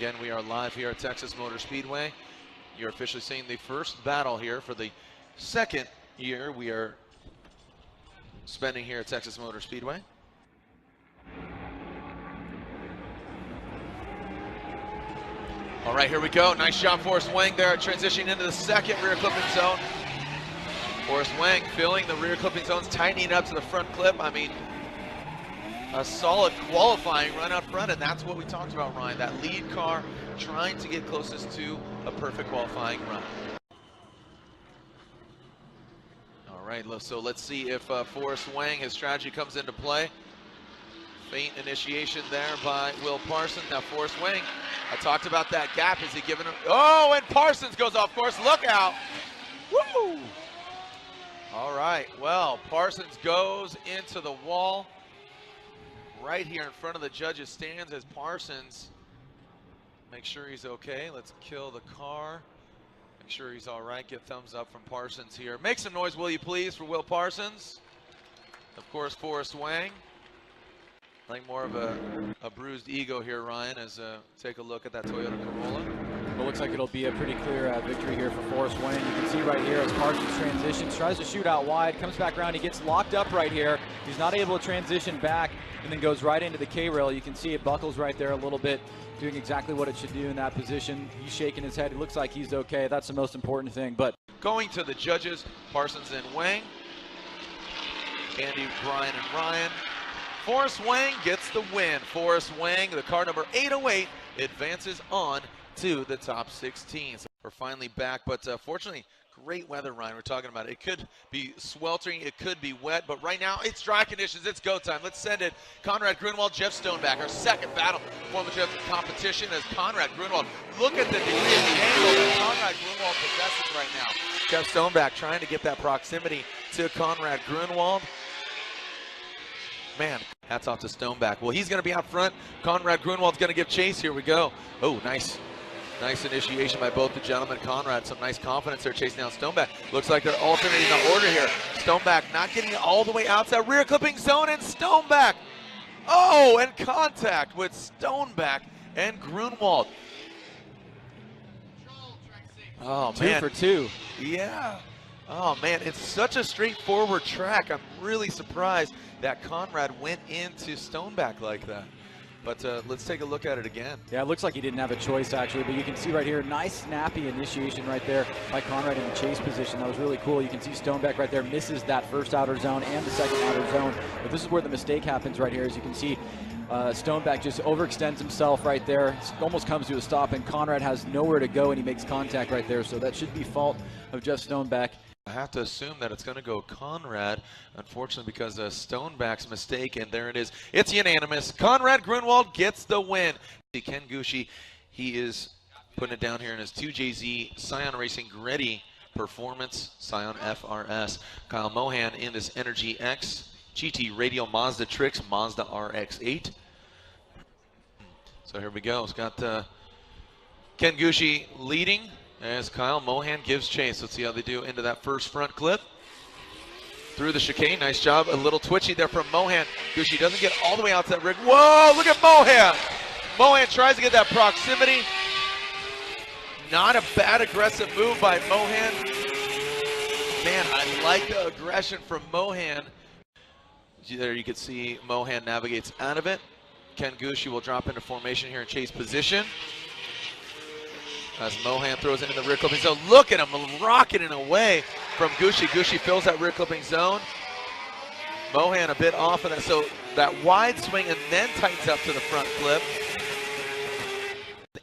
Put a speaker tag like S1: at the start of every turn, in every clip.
S1: Again, we are live here at Texas Motor Speedway. You're officially seeing the first battle here for the second year we are spending here at Texas Motor Speedway. All right, here we go. Nice job, Forrest Wang there, transitioning into the second rear clipping zone. Forrest Wang filling the rear clipping zones, tightening up to the front clip. I mean, a solid qualifying run out front, and that's what we talked about, Ryan. That lead car trying to get closest to a perfect qualifying run. All right, so let's see if Forrest Wang, his strategy comes into play. Faint initiation there by Will Parsons. Now Forrest Wang, I talked about that gap. Is he giving him? Oh, and Parsons goes off course. Look out. Woo! All right, well, Parsons goes into the wall right here in front of the judges' stands as Parsons make sure he's okay. Let's kill the car. Make sure he's all right. Get thumbs up from Parsons here. Make some noise, will you please, for Will Parsons. Of course, Forrest Wang. I think more of a bruised ego here, Ryan, as take a look at that Toyota Corolla.
S2: It looks like it'll be a pretty clear victory here for Forrest Wang. You can see right here as Parsons transitions, tries to shoot out wide, comes back around, he gets locked up right here. He's not able to transition back and then goes right into the K-rail. You can see it buckles right there a little bit, doing exactly what it should do in that position. He's shaking his head. It looks like he's okay. That's the most important thing. But
S1: going to the judges, Parsons and Wang. Andy, Brian, and Ryan. Forrest Wang gets the win. Forrest Wang, the car number 808, advances on to the top 16. So we're finally back, but fortunately, great weather, Ryan. We're talking about it. It could be sweltering, it could be wet, but right now it's dry conditions. It's go time. Let's send it. Conrad Grunwald, Jeff Stoneback, our second battle Formula Drift competition as Conrad Grunwald. Look at the degree of the angle that Conrad Grunwald possesses right now. Jeff Stoneback trying to get that proximity to Conrad Grunwald. Man, hats off to Stoneback. Well, he's going to be out front. Conrad Grunwald's going to give chase. Here we go. Oh, nice initiation by both the gentlemen. Conrad, some nice confidence there chasing down Stoneback. Looks like they're alternating the order here. Stoneback not getting it all the way out to that rear clipping zone, and Stoneback. Oh, and contact with Stoneback and Grunwald. Oh, man.
S2: 2 for 2.
S1: Yeah. Oh, man, it's such a straightforward track. I'm really surprised that Conrad went into Stoneback like that. But let's take a look at it again.
S2: Yeah, it looks like he didn't have a choice, actually, but you can see right here, nice snappy initiation right there by Conrad in the chase position. That was really cool. You can see Stoneback right there misses that first outer zone and the second outer zone. But this is where the mistake happens right here. As you can see, Stoneback just overextends himself right there. It almost comes to a stop, and Conrad has nowhere to go, and he makes contact right there. So that should be fault of Jeff Stoneback.
S1: I have to assume that it's going to go Conrad, unfortunately, because of Stoneback's mistake, and there it is. It's unanimous. Conrad Grunwald gets the win. Ken Gucci, he is putting it down here in his 2JZ Scion Racing Ready Performance Scion FRS. Kyle Mohan in this Energy X GT Radial Mazda Trix Mazda RX-8. So here we go. It's got Ken Gucci leading as Kyle Mohan gives chase. Let's see how they do into that first front clip. Through the chicane, nice job. A little twitchy there from Mohan. Gucci doesn't get all the way out to that rig. Whoa, look at Mohan. Mohan tries to get that proximity. Not a bad aggressive move by Mohan. Man, I like the aggression from Mohan. There you can see Mohan navigates out of it. Ken Gucci will drop into formation here in chase position. As Mohan throws it in the rear clipping zone. Look at him rocketing away from Gucci. Gucci fills that rear clipping zone. Mohan a bit off of that. So that wide swing and then tightens up to the front clip.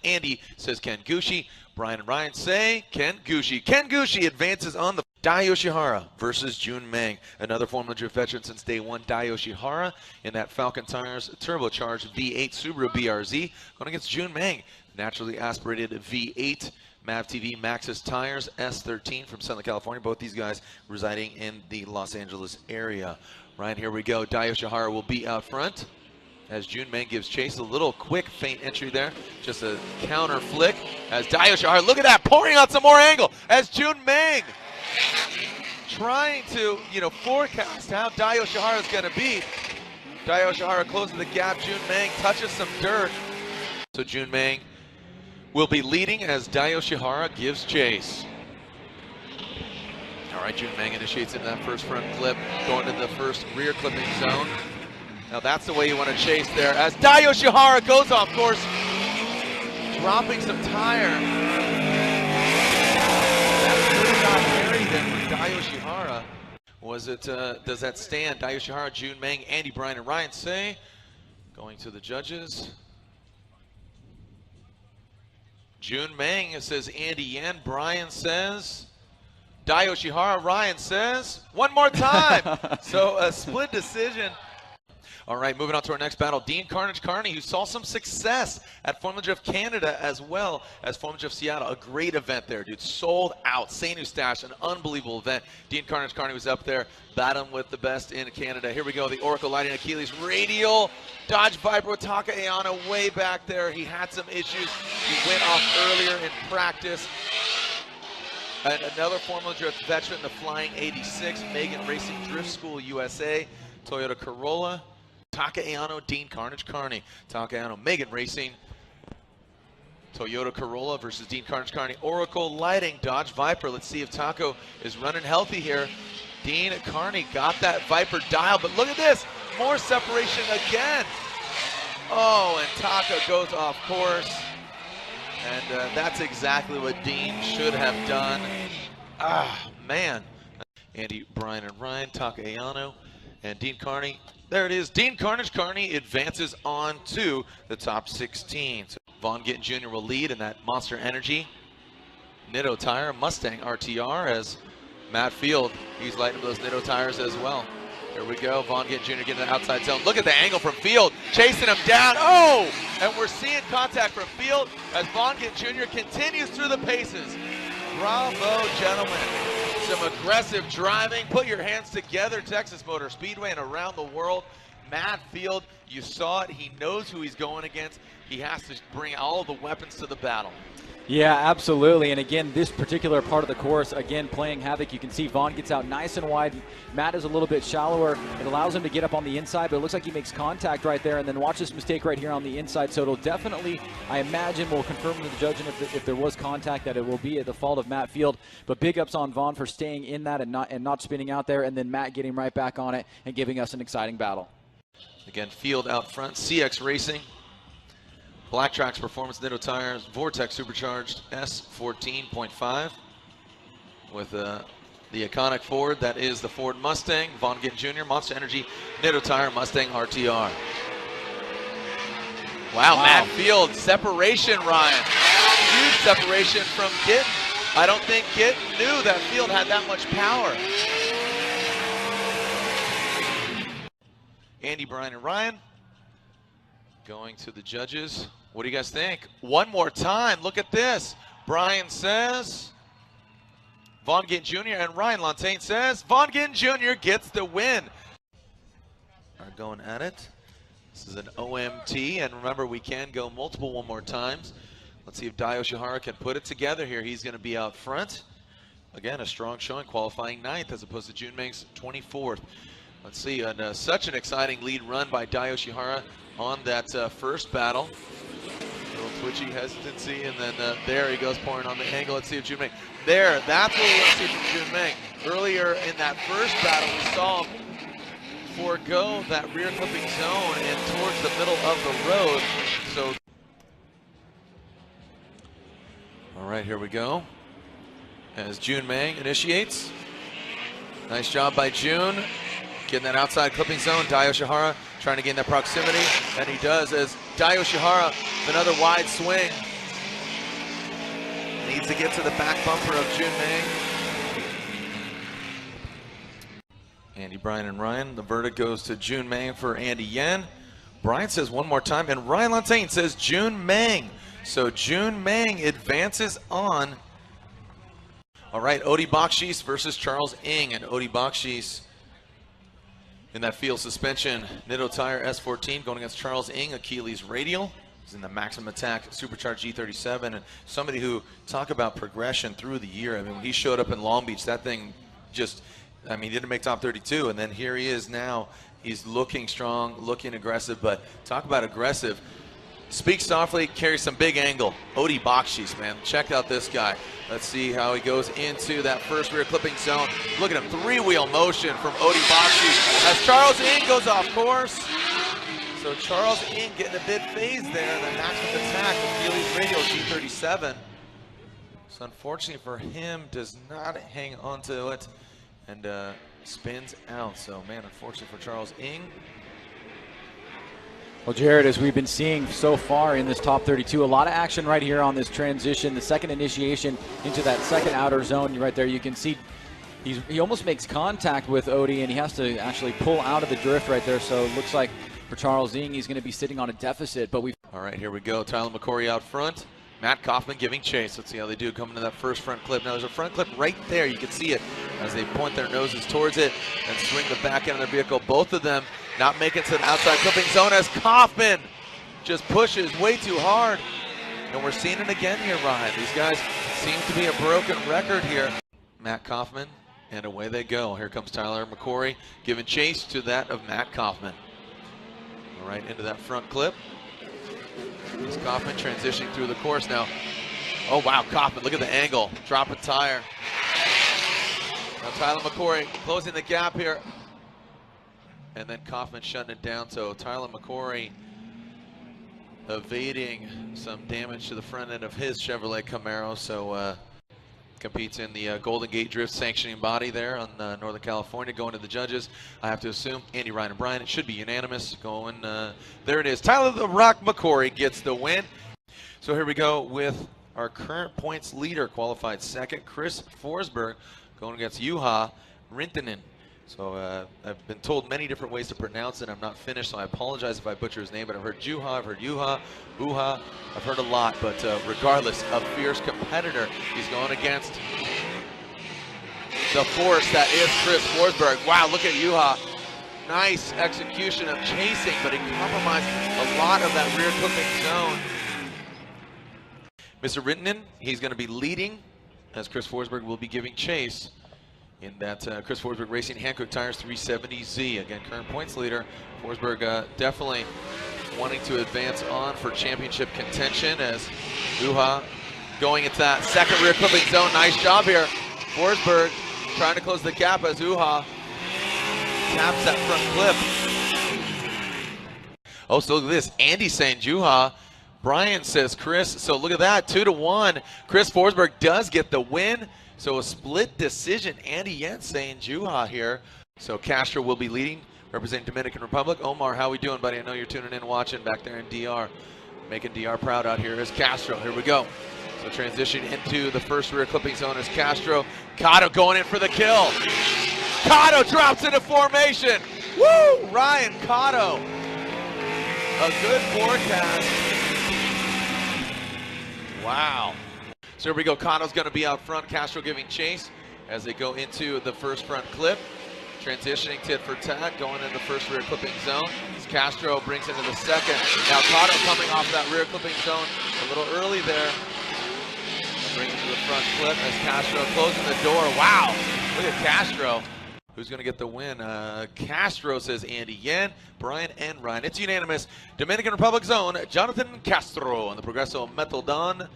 S1: Andy says Ken Gucci. Brian and Ryan say Ken Gucci. Ken Gucci advances on the Dai Yoshihara versus Jun Meng. Another Formula Drift veteran since day one. Dai Yoshihara in that Falcon Tires turbocharged V8 Subaru BRZ. Going against Jun Meng. Naturally aspirated V8 MAV TV Maxxis tires S13 from Southern California. Both these guys residing in the Los Angeles area. Ryan, here we go. Dai Yoshihara will be out front as Jun Meng gives chase. A little quick feint entry there. Just a counter flick as Dai Yoshihara, look at that, pouring out some more angle as Jun Meng trying to, forecast how Dai Yoshihara is going to be. Dai Yoshihara closes the gap. Jun Meng touches some dirt. So Jun Meng will be leading as Dio Shihara gives chase. All right, Jun Meng initiates into that first front clip, going to the first rear clipping zone. Now that's the way you want to chase there as Dio Shihara goes off course, dropping some tire. That could have got buried then for Dio Shihara. Was it, does that stand? Dio Shihara, Jun Meng, Andy, Brian, and Ryan say, going to the judges. Jun Meng says Andy Yen, Brian says Dio Shihara, Ryan says one more time. So a split decision. All right, moving on to our next battle. Dean Carnage Carney, who saw some success at Formula Drift Canada as well as Formula Drift Seattle. A great event there, dude. Sold out. St. Eustache, an unbelievable event. Dean Carnage Carney was up there battling with the best in Canada. Here we go. The Oracle Lighting Achilles radial. Dodge Viper with Taka Ayano way back there. He had some issues. He went off earlier in practice. And another Formula Drift veteran, the Flying 86, Megan Racing Drift School USA, Toyota Corolla. Taka Ayano, Dean Carnage Carney. Taka Ayano, Megan Racing, Toyota Corolla versus Dean Carnage Carney. Oracle Lighting, Dodge Viper. Let's see if Taco is running healthy here. Dean Carney got that Viper dial, but look at this, more separation again. Oh, and Taka goes off course. And that's exactly what Dean should have done. Ah, man. Andy, Brian, and Ryan, Taka Ayano, and Dean Carney. There it is. Dean Carnage Carney advances on to the top 16. So Vaughn Gittin Jr. will lead in that Monster Energy Nitto tire Mustang RTR as Matt Field, he's lighting up those Nitto tires as well. Here we go. Vaughn Gittin Jr. getting the outside zone. Look at the angle from Field, chasing him down. Oh! And we're seeing contact from Field as Vaughn Gittin Jr. continues through the paces. Bravo, gentlemen. Some aggressive driving. Put your hands together, Texas Motor Speedway and around the world. Matt Field, you saw it. He knows who he's going against. He has to bring all of the weapons to the battle.
S2: Yeah, absolutely. And again, this particular part of the course, again, playing havoc. You can see Vaughn gets out nice and wide. Matt is a little bit shallower. It allows him to get up on the inside, but it looks like he makes contact right there. And then watch this mistake right here on the inside. So it'll definitely, I imagine, we'll confirm to the judge if there was contact that it will be at the fault of Matt Field. But big ups on Vaughn for staying in that and not spinning out there. And then Matt getting right back on it and giving us an exciting battle.
S1: Again, Field out front, CX Racing. Black Trax Performance Nitto tires, Vortex Supercharged S14.5 with the iconic Ford. That is the Ford Mustang. Vaughn Gittin Jr. Monster Energy Nitto tire Mustang RTR. Wow, Matt Field separation, Ryan. Huge separation from Gittin. I don't think Gittin knew that Field had that much power. Andy, Brian, and Ryan going to the judges. What do you guys think? One more time. Look at this. Brian says Vaughn Gittin Jr. and Ryan Lantagne says Vaughn Gittin Jr. gets the win. Are going at it. This is an OMT, and remember, we can go multiple one more times. Let's see if Dio Shihara can put it together here. He's going to be out front. Again, a strong showing, qualifying 9th as opposed to Jun Meng's 24th. Let's see, and such an exciting lead run by Dio Shihara on that first battle. A little twitchy hesitancy, and then there he goes pouring on the angle. Let's see if Jun Meng. There, that's what we want to see from Jun Meng. Earlier in that first battle, we saw him forego that rear clipping zone and towards the middle of the road. So, all right, here we go. As Jun Meng initiates. Nice job by Jun. Getting that outside clipping zone. Dio Shihara trying to gain that proximity, and he does as Dio Shihara, another wide swing. Needs to get to the back bumper of Jun Meng. Andy, Brian, and Ryan. The verdict goes to Jun Meng for Andy Yen. Brian says one more time, and Ryan Lantagne says Jun Meng. So Jun Meng advances on. All right, Odi Bakshis versus Charles Ng, and Odi Bakshis in that field suspension Nitto tire S14 going against Charles Ng, Achilles radial. He's in the Maximum Attack Supercharged G37, and somebody who talk about progression through the year. I mean, when he showed up in Long Beach, that thing just, I mean, he didn't make top 32, and then here he is now. He's looking strong, looking aggressive, but talk about aggressive. Speak softly, carries some big angle. Odi Bakshis, man. Check out this guy. Let's see how he goes into that first rear clipping zone. Look at him, three-wheel motion from Odi Bakshis as Charles Ng goes off course. So Charles Ng getting a bit phased there. The maximum attack with Healy's Radio G37. So unfortunately for him, does not hang on to it and spins out. So man, unfortunately for Charles Ng.
S2: Well, Jared, as we've been seeing so far in this top 32, a lot of action right here on this transition. The second initiation into that second outer zone right there, you can see he almost makes contact with Odi, and he has to actually pull out of the drift right there. So it looks like for Charles Ng, he's going to be sitting on a deficit. But all
S1: right, here we go. Tyler McCory out front. Matt Kaufman giving chase. Let's see how they do coming to that first front clip. Now there's a front clip right there. You can see it as they point their noses towards it and swing the back end of their vehicle. Both of them not making it to the outside clipping zone as Kaufman just pushes way too hard. And we're seeing it again here, Ryan. These guys seem to be a broken record here. Matt Kaufman, and away they go. Here comes Tyler McCory giving chase to that of Matt Kaufman. All right, into that front clip. This Kaufman transitioning through the course now. Oh wow, Kaufman, look at the angle. Drop a tire. Now Tyler McCory closing the gap here. And then Kaufman shutting it down. So Tyler McCory evading some damage to the front end of his Chevrolet Camaro. So competes in the Golden Gate Drift sanctioning body there on Northern California. Going to the judges, I have to assume Andy, Ryan, and Brian. It should be unanimous. Going there it is. Tyler the Rock McCory gets the win. So here we go with our current points leader, qualified second, Chris Forsberg, going against Juha Rintanen. So I've been told many different ways to pronounce it. I'm not finished, so I apologize if I butcher his name, but I've heard Juha, I've heard Juha, Buha, I've heard a lot, but regardless, a fierce competitor. He's going against the force that is Chris Forsberg. Wow, look at Juha. Nice execution of chasing, but he compromised a lot of that rear clipping zone. Mr. Rintanen, he's going to be leading as Chris Forsberg will be giving chase in that Chris Forsberg Racing Hankook Tires 370Z. Again, current points leader. Forsberg definitely wanting to advance on for championship contention as Juha going into that second rear clipping zone. Nice job here. Forsberg trying to close the gap as Juha taps that front clip. Oh, so look at this. Andy saying Juha. Brian says Chris. So look at that, 2-1. Chris Forsberg does get the win. So a split decision. Andy Yent saying Juha here. So Castro will be leading, representing Dominican Republic. Omar, how we doing, buddy? I know you're tuning in, watching back there in DR. Making DR proud out here is Castro. Here we go. So transition into the first rear clipping zone is Castro. Cotto going in for the kill. Cotto drops into formation. Woo! Ryan Cotto. A good forecast. Wow. So here we go. Cotto's going to be out front. Castro giving chase as they go into the first front clip. Transitioning tit for tat, going into the first rear clipping zone. As Castro brings into the second. Now Cotto coming off that rear clipping zone a little early there. Brings it to the front clip as Castro closing the door. Wow. Look at Castro. Who's going to get the win? Castro, says Andy Yen, Brian, and Ryan. It's unanimous. Dominican Republic zone, Jonathan Castro on the Progresso Metal-Don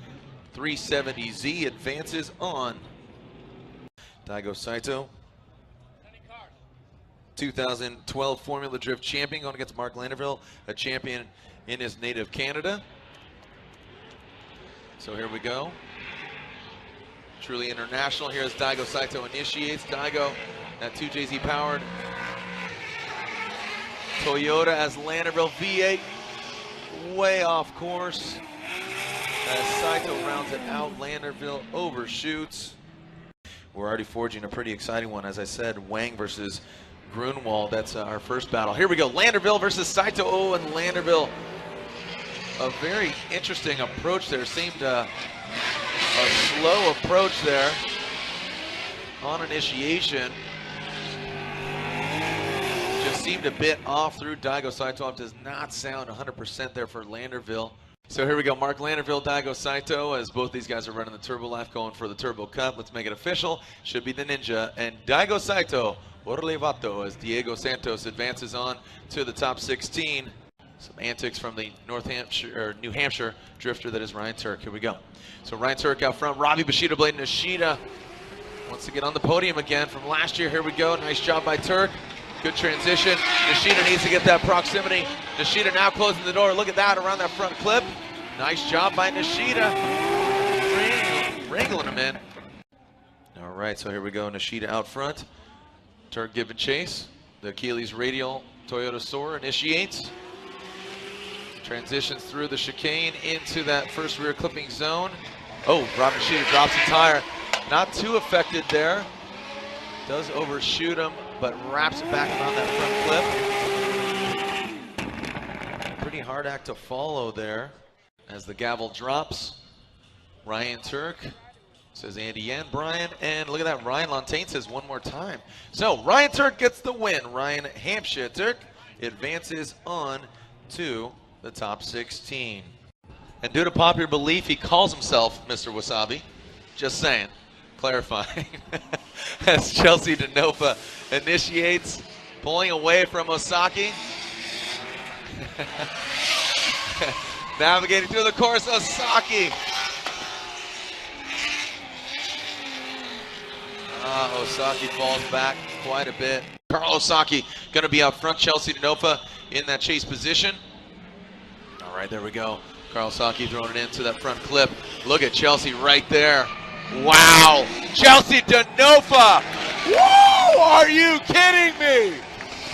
S1: 370Z advances on. Daigo Saito, 2012 Formula Drift champion, going against Mark Landerville, a champion in his native Canada. So here we go. Truly international here as Daigo Saito initiates. Daigo, that 2JZ powered Toyota as Landerville V8 way off course. As Saito rounds it out, Landerville overshoots. We're already forging a pretty exciting one. As I said, Wang versus Grunwald. That's our first battle. Here we go. Landerville versus Saito. Oh, and Landerville. A very interesting approach there. Seemed a slow approach there on initiation. Just seemed a bit off through Daigo Saito. Does not sound 100% there for Landerville. So here we go, Mark Landerville, Daigo Saito, as both these guys are running the Turbo Life, going for the Turbo Cup. Let's make it official. Should be the Ninja. And Daigo Saito, Orlevato, as Diego Santos advances on to the top 16. Some antics from the New Hampshire drifter that is Ryan Turk. Here we go. So Ryan Turk out front. Robbie Bushido Blade Nishida wants to get on the podium again from last year. Here we go. Nice job by Turk. Good transition. Nishida needs to get that proximity. Nishida now closing the door. Look at that around that front clip. Nice job by Nishida. Wrangling him in. All right, so here we go. Nishida out front. Turk giving chase. The Achilles radial Toyota Soarer initiates. Transitions through the chicane into that first rear clipping zone. Oh, Rob Nishida drops a tire. Not too affected there. Does overshoot him, but wraps it back around that front clip. Pretty hard act to follow there. As the gavel drops, Ryan Turk says Andy Yen, Brian, and look at that, Ryan Lontaine says one more time. So Ryan Turk gets the win. Ryan Hampshire Turk advances on to the top 16. And due to popular belief, he calls himself Mr. Wasabi. Just saying, clarifying. As Chelsea DeNofa initiates, pulling away from Osaki. Navigating through the course, Osaki. Osaki falls back quite a bit. Carl Osaki going to be out front. Chelsea DeNofa in that chase position. All right, there we go. Carl Osaki throwing it into that front clip. Look at Chelsea right there. Wow. Chelsea DeNofa. Woo! Are you kidding me?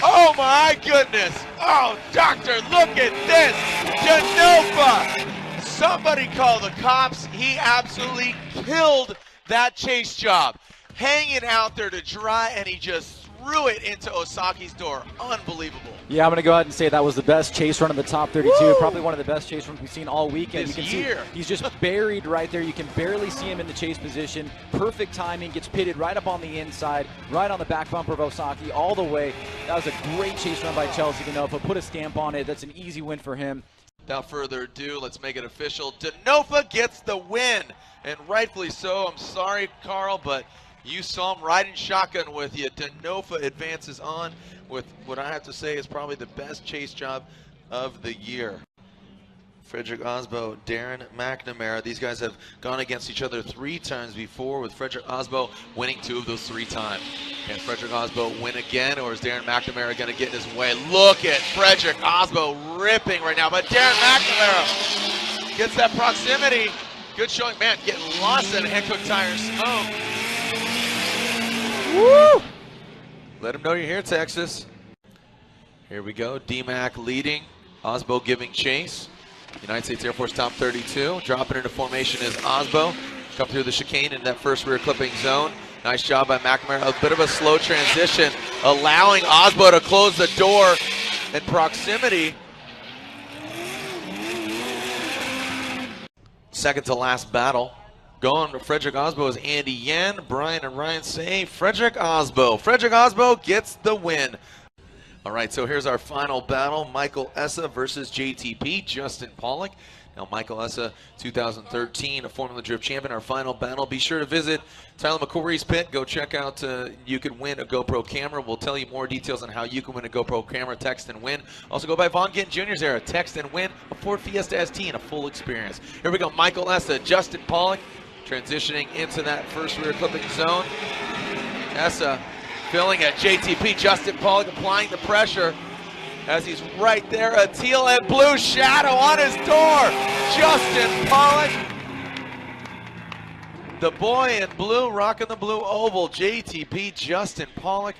S1: Oh my goodness. Oh, doctor, look at this. DeNofa. Somebody call the cops. He absolutely killed that chase job. Hanging out there to dry, and he just threw it into Osaki's door. Unbelievable.
S2: Yeah, I'm going to go ahead and say that was the best chase run of the top 32. Woo! Probably one of the best chase runs we've seen all weekend.
S1: This
S2: you can
S1: year.
S2: See he's just buried right there. You can barely see him in the chase position. Perfect timing. Gets pitted right up on the inside, right on the back bumper of Osaki all the way. That was a great chase run by Chelsea DeNofa. Put a stamp on it. That's an easy win for him.
S1: Without further ado, let's make it official. DeNofa gets the win, and rightfully so. I'm sorry, Carl, but you saw him riding shotgun with you. DeNofa advances on with what I have to say is probably the best chase job of the year. Frederick Osbo, Darren McNamara. These guys have gone against each other 3 times before, with Frederick Osbo winning 2 of those 3 times. Can Frederick Osbo win again, or is Darren McNamara going to get in his way? Look at Frederick Osbo ripping right now, but Darren McNamara gets that proximity. Good showing, man, getting lost in a Hankook tire smoke. Woo! Let him know you're here, Texas. Here we go, D-Mac leading, Osbo giving chase. United States Air Force top 32. Dropping into formation is Osbo. Come through the chicane in that first rear clipping zone. Nice job by McNamara. A bit of a slow transition, allowing Osbo to close the door in proximity. Second to last battle. Going to Frederick Osbo is Andy Yen. Brian and Ryan say Frederick Osbo. Frederick Osbo gets the win. All right, so here's our final battle. Michael Essa versus JTP, Justin Pollock. Now, Michael Essa, 2013 a Formula Drift champion, our final battle. Be sure to visit Tyler McCory's pit. Go check out, you can win a GoPro camera. We'll tell you more details on how you can win a GoPro camera, text and win. Also go by Von Ginn Jr.'s era, text and win a Ford Fiesta ST and a full experience. Here we go, Michael Essa, Justin Pollock, transitioning into that first rear clipping zone. Essa filling at JTP, Justin Pollock applying the pressure as he's right there, a teal and blue shadow on his door. Justin Pollock, the boy in blue, rocking the blue oval. JTP, Justin Pollock,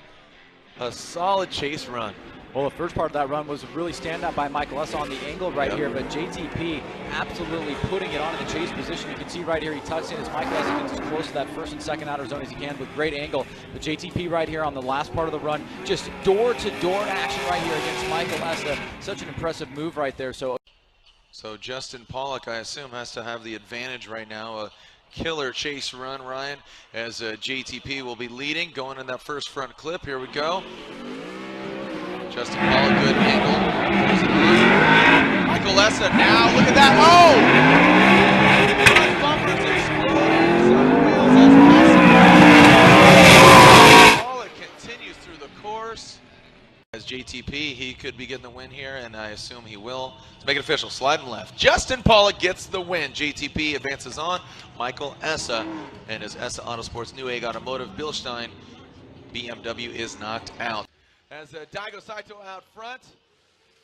S1: a solid chase run.
S2: Well, the first part of that run was really standout by Michael Essa on the angle right here, but JTP absolutely putting it on in the chase position. You can see right here he tucks in as Michael Essa gets as close to that first and second outer zone as he can with great angle. But JTP right here on the last part of the run, just door-to-door action right here against Michael Essa. Such an impressive move right there. So
S1: Justin Pollock, I assume, has to have the advantage right now. A killer chase run, Ryan, as JTP will be leading, going in that first front clip. Here we go. Justin Pollock, good angle. Michael Essa now, look at that. Oh! Pollock continues through the course. As JTP, he he could be getting the win here, and I assume he will. Let's make it official. Sliding left. Justin Pollock gets the win. GTP advances on. Michael Essa and his Essa Autosports New Egg Automotive Bilstein BMW is knocked out. As Daigo Saito out front,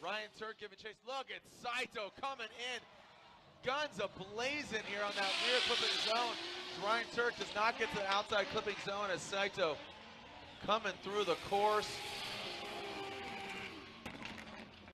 S1: Ryan Turk giving chase. Look at Saito coming in. Guns ablazing here on that rear clipping zone. Ryan Turk does not get to the outside clipping zone as Saito coming through the course.